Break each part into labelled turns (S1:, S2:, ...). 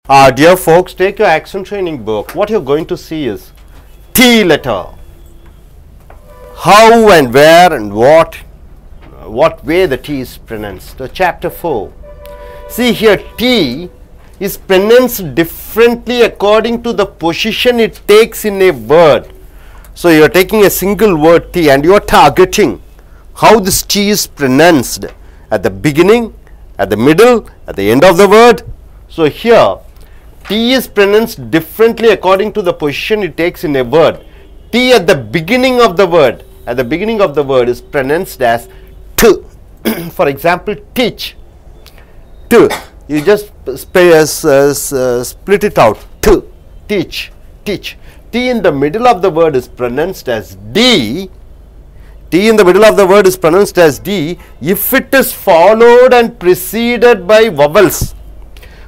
S1: Dear folks, take your accent training book. What you're going to see is T letter. How and where and what way the T is pronounced. Chapter 4. See here, T is pronounced differently according to the position it takes in a word. So you are taking a single word T and you are targeting how this T is pronounced at the beginning, at the middle, at the end of the word. So here T is pronounced differently according to the position it takes in a word. T at the beginning of the word, is pronounced as T. For example, teach. T. You just split it out. T. Teach. Teach. T in the middle of the word is pronounced as D. T in the middle of the word is pronounced as D if it is followed and preceded by vowels.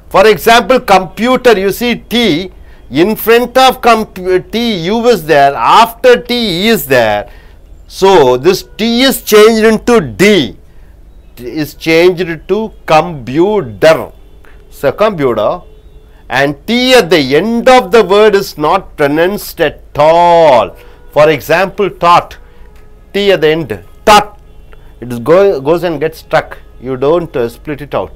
S1: For example, computer, you see T, in front of T, U is there, after T, E is there. So, this T is changed into D, is changed to computer. So, computer, and T at the end of the word is not pronounced at all. For example, taught, T at the end, taught, it goes and gets stuck, you don't split it out.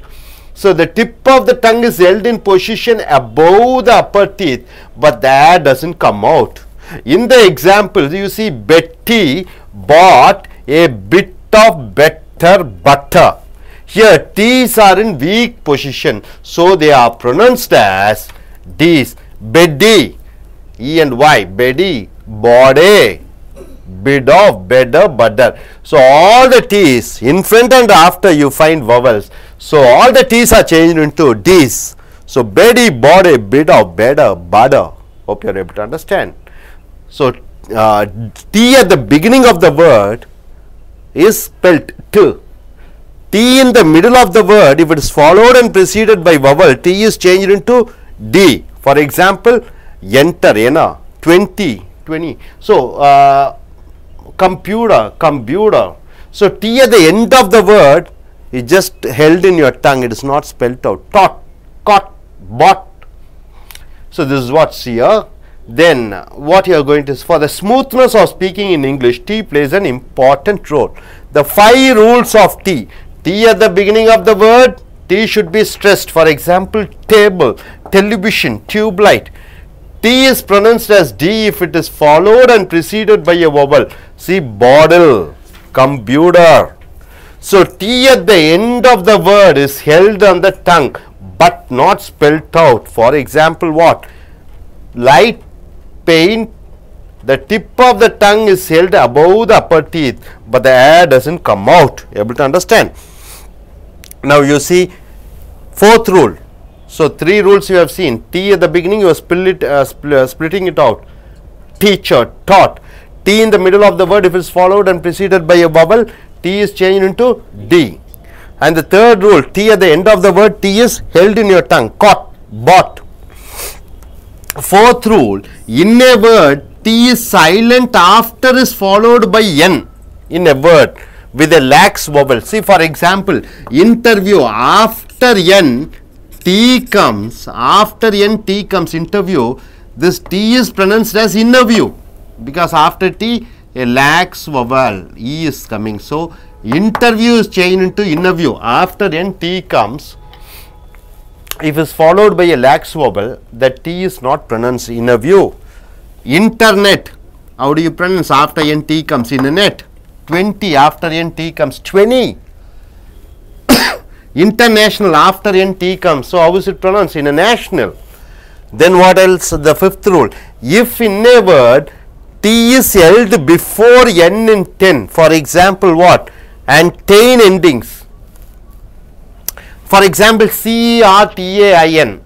S1: So, the tip of the tongue is held in position above the upper teeth, but the air doesn't come out. In the example, you see Betty bought a bit of better butter. Here, T's are in weak position, so they are pronounced as D's. Betty, E and Y, Betty bought a bit of better butter. So, all the T's in front and after you find vowels. So, all the T's are changed into D's. So, Betty bought a bit of better butter. Hope you are able to understand. So, T at the beginning of the word is spelled T. T in the middle of the word, if it is followed and preceded by vowel, T is changed into D. For example, enter, ena, 20, 20. So, computer. So, T at the end of the word is just held in your tongue, it is not spelled out. Taught, caught, bought. So, this is what's here. Then, what you are going to, for the smoothness of speaking in English, T plays an important role. The 5 rules of T. T at the beginning of the word, T should be stressed. For example, table, television, tube light. T is pronounced as D if it is followed and preceded by a vowel. See, bottle, computer. So, T at the end of the word is held on the tongue, but not spelled out. For example, what? Light, paint, the tip of the tongue is held above the upper teeth, but the air doesn't come out. Able to understand? Now, you see, 4th rule. So, 3 rules you have seen. T at the beginning, you are splitting it out. Teacher, taught. T in the middle of the word, if it is followed and preceded by a vowel, T is changed into D. And the 3rd rule, T at the end of the word, T is held in your tongue. Caught, bought. 4th rule, in a word, T is silent after is followed by N in a word with a lax vowel. See, for example, interview, after N, T comes, interview, this T is pronounced as interview, because after T, a lax vowel, E is coming. So, interview is changed into interview. After N, T comes, if it is followed by a lax vowel, the T is not pronounced interview. Internet, how do you pronounce? After N, T comes internet. 20, after N, T comes 20. International, after N, T comes. So, how is it pronounced? International. Then what else? The 5th rule. If in a word, T is held before N in 10. For example, what? And 10 endings. For example, CRTAIN.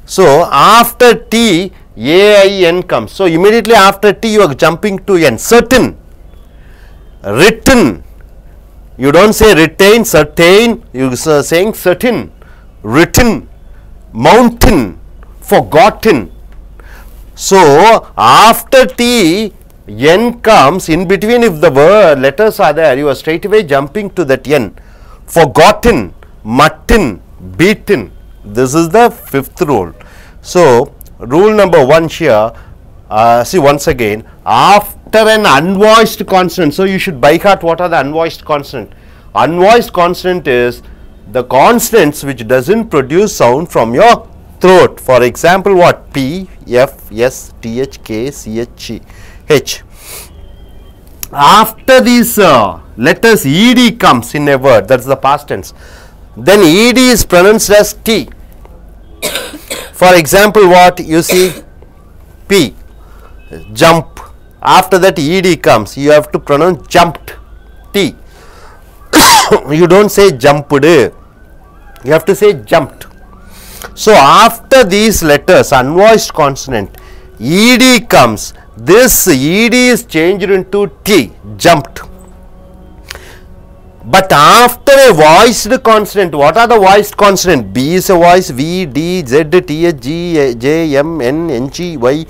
S1: So, after T, AIN comes. So, immediately after T, you are jumping to N. Certain. Written. You don't say retain, certain, you are saying certain. Written. Mountain. Forgotten. So, after T, N comes, in between if the word letters are there, you are straight away jumping to that N. Forgotten, mutton, beaten, This is the fifth rule. So, rule number 1 here, see once again, after an unvoiced consonant, so you should by heart what are the unvoiced consonant. Unvoiced consonant is the consonants which doesn't produce sound from your throat. For example, what? P, F, S, T, H, K, C, H, H. After these letters ed comes in a word, that's the past tense, then ed is pronounced as T. For example, what? You see P, jump. After that ed comes, you have to pronounce jumped. T. You don't say jumped, you have to say jumped. So, after these letters, unvoiced consonant, ed comes. This ed is changed into T, jumped. But after a voiced consonant, what are the voiced consonant? B is a voice, V, D, Z, T, H, G, J, M, N, N, G, Y,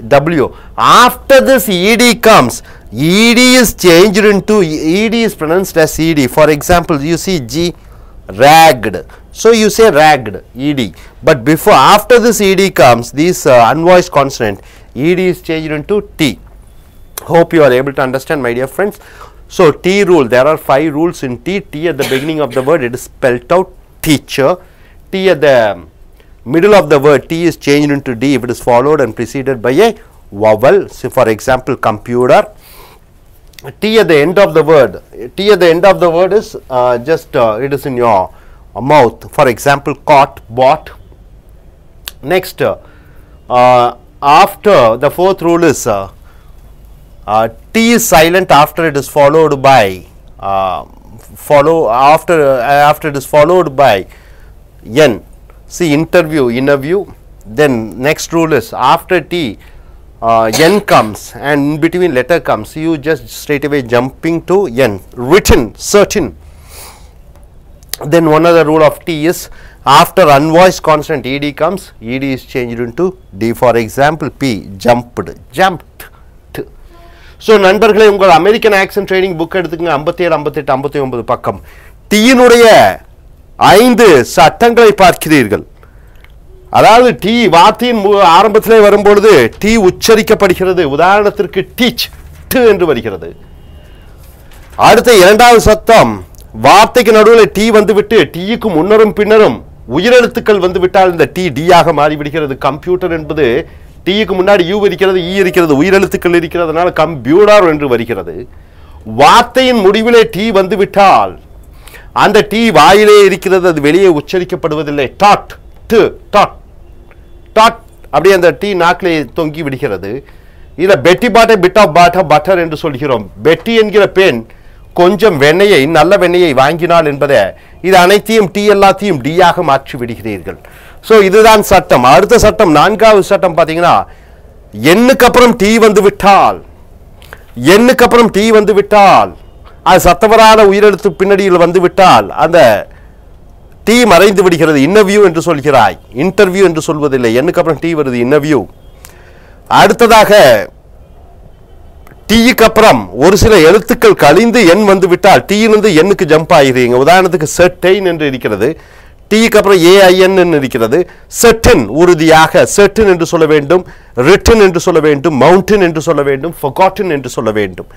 S1: W. After this ed comes, ed is changed into, ed is pronounced as ed. For example, you see G, ragged. So, you say ragged, ed. But before, after this ed comes, this unvoiced consonant, ed is changed into T. Hope you are able to understand, my dear friends. So, T rule, there are 5 rules in T. T at the beginning of the word, it is spelt out teacher. T at the middle of the word, T is changed into D if it is followed and preceded by a vowel. So, for example, computer. T at the end of the word, T at the end of the word is it is in your mouth. For example, caught, bought. Next, after the fourth rule is T is silent after it is followed by after it is followed by N. See interview, interview. Then next rule is after T N comes and in between letter comes, you just straight away jumping to N. Written, certain. Then one other rule of T is after unvoiced consonant ed comes, ed is changed into D. For example, P, jumped, jumped. So, நண்பர்களே உங்கள் American accent training book எடுத்துக்கங்க 57, 58, 59 பக்கம். டீயினுடைய 5 சட்டங்களை பார்க்கிறீர்கள். அதாவது D வார்த்தையின் ஆரம்பத்திலே வரும்பொழுது டி உச்சரிக்கப்படுகிறது. உதாரணத்திற்கு டீச் என்று வருகிறது. அடுத்த இரண்டாவது சத்தம் வார்த்தைக்கு நடுவில் டி வந்துவிட்டு டீக்கு முன்னரும் பின்னரும் உயிரெழுத்துக்கள் வந்துவிட்டால் இந்த டி டி ஆக மாறிவிடுகிறது. கம்ப்யூட்டர் என்பது டீக்கு முன்னாடி யூ இருக்கிறது, இ இருக்கிறது, உயிரெழுத்துக்கள் இருக்கிறதுனால கம்ப்யூட்டர் என்று வருகிறது. வார்த்தையின் முடிவிலே டி வந்துவிட்டால் அந்த டி வாயிலே இருக்கிறது, அது வெளியே உச்சரிக்கப்படுவதில்லை. டாட் டு டாட் டாட் அப்படியே அந்த டி நாக்கிலே தொங்கி விடுகிறது. இதை பெட்டி பாட்டை பிட் ஆஃப் பாட்டர் பட்டர் என்று சொல்கிறோம். பெட்டி என்கிற பெண் கொஞ்சம் வெண்ணெயை, நல்ல வெண்ணெயை வாங்கினாள் என்பதை இது அனைத்தையும் டி எல்லாத்தையும் டியாக மாற்றி விடுகிறீர்கள். ஸோ இதுதான் சட்டம். அடுத்த சட்டம், நான்காவது சட்டம் பார்த்தீங்கன்னா, எண்ணுக்கு அப்புறம் டி வந்து விட்டால், எண்ணுக்கு அப்புறம் டி வந்து விட்டால், அது சத்தவரான உயிரெழுத்து பின்னடியில் வந்து விட்டால் அந்த டி மறைந்து விடுகிறது. இன்னவியூ என்று சொல்கிறாய், இன்டர்வியூ என்று சொல்வதில்லை. எண்ணுக்கு அப்புறம் டி வருது, இன்னவியூ. அடுத்ததாக டீக்கு அப்புறம் ஒரு சில எழுத்துக்கள் கழிந்து எண் வந்து விட்டால் டீயிலிருந்து எண்ணுக்கு ஜம்ப் ஆகிறீங்க. உதாரணத்துக்கு செர்டைன் என்று இருக்கிறது, டீக்கு அப்புறம் ஏஐஎன் என்று இருக்கிறது. செர்டன் உறுதியாக, செர்டன் என்று சொல்ல வேண்டும், ரிட்டன் என்று சொல்ல வேண்டும், மவுண்டன் என்று சொல்ல வேண்டும், ஃபர்காட்டன் என்று சொல்ல வேண்டும்.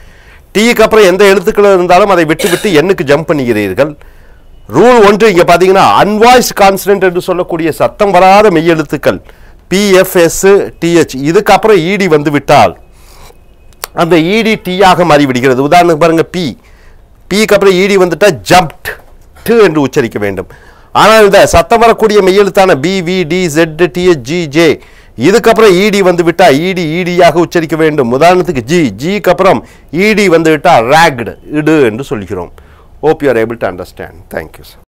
S1: டீக்கு அப்புறம் எந்த எழுத்துக்கள் இருந்தாலும் அதை விட்டு விட்டு எண்ணுக்கு ஜம்ப் பண்ணுகிறீர்கள். ரூல் 1 இங்க பாத்தீங்கன்னா, அன்வாய்ஸ்ட் கான்சனன்ட் என்று சொல்லக்கூடிய சத்தம் வராத மெய் எழுத்துக்கள் பிஎஃப்எஸ் டிஹெச், இதுக்கு அப்புறம் இடி வந்து விட்டால் அந்த இடி டீயாக மாறி விடுகிறது. உதாரணத்துக்கு பாருங்க, பி, பிக்கு அப்புறம் இடி வந்துட்டா ஜம்ப்ட் என்று உச்சரிக்க வேண்டும். ஆனால் இந்த சத்தம் வரக்கூடிய மெய்யெழுத்தான B, V, D, Z, D H, G, J, இதுக்கப்புறம் இடி வந்து விட்டா இடி இடியாக உச்சரிக்க வேண்டும். உதாரணத்துக்கு ஜி, ஜிக்கு அப்புறம் இடி வந்து விட்டா ராக்டு, இடு என்று சொல்கிறோம். Hope you are able to understand. Thank you, sir.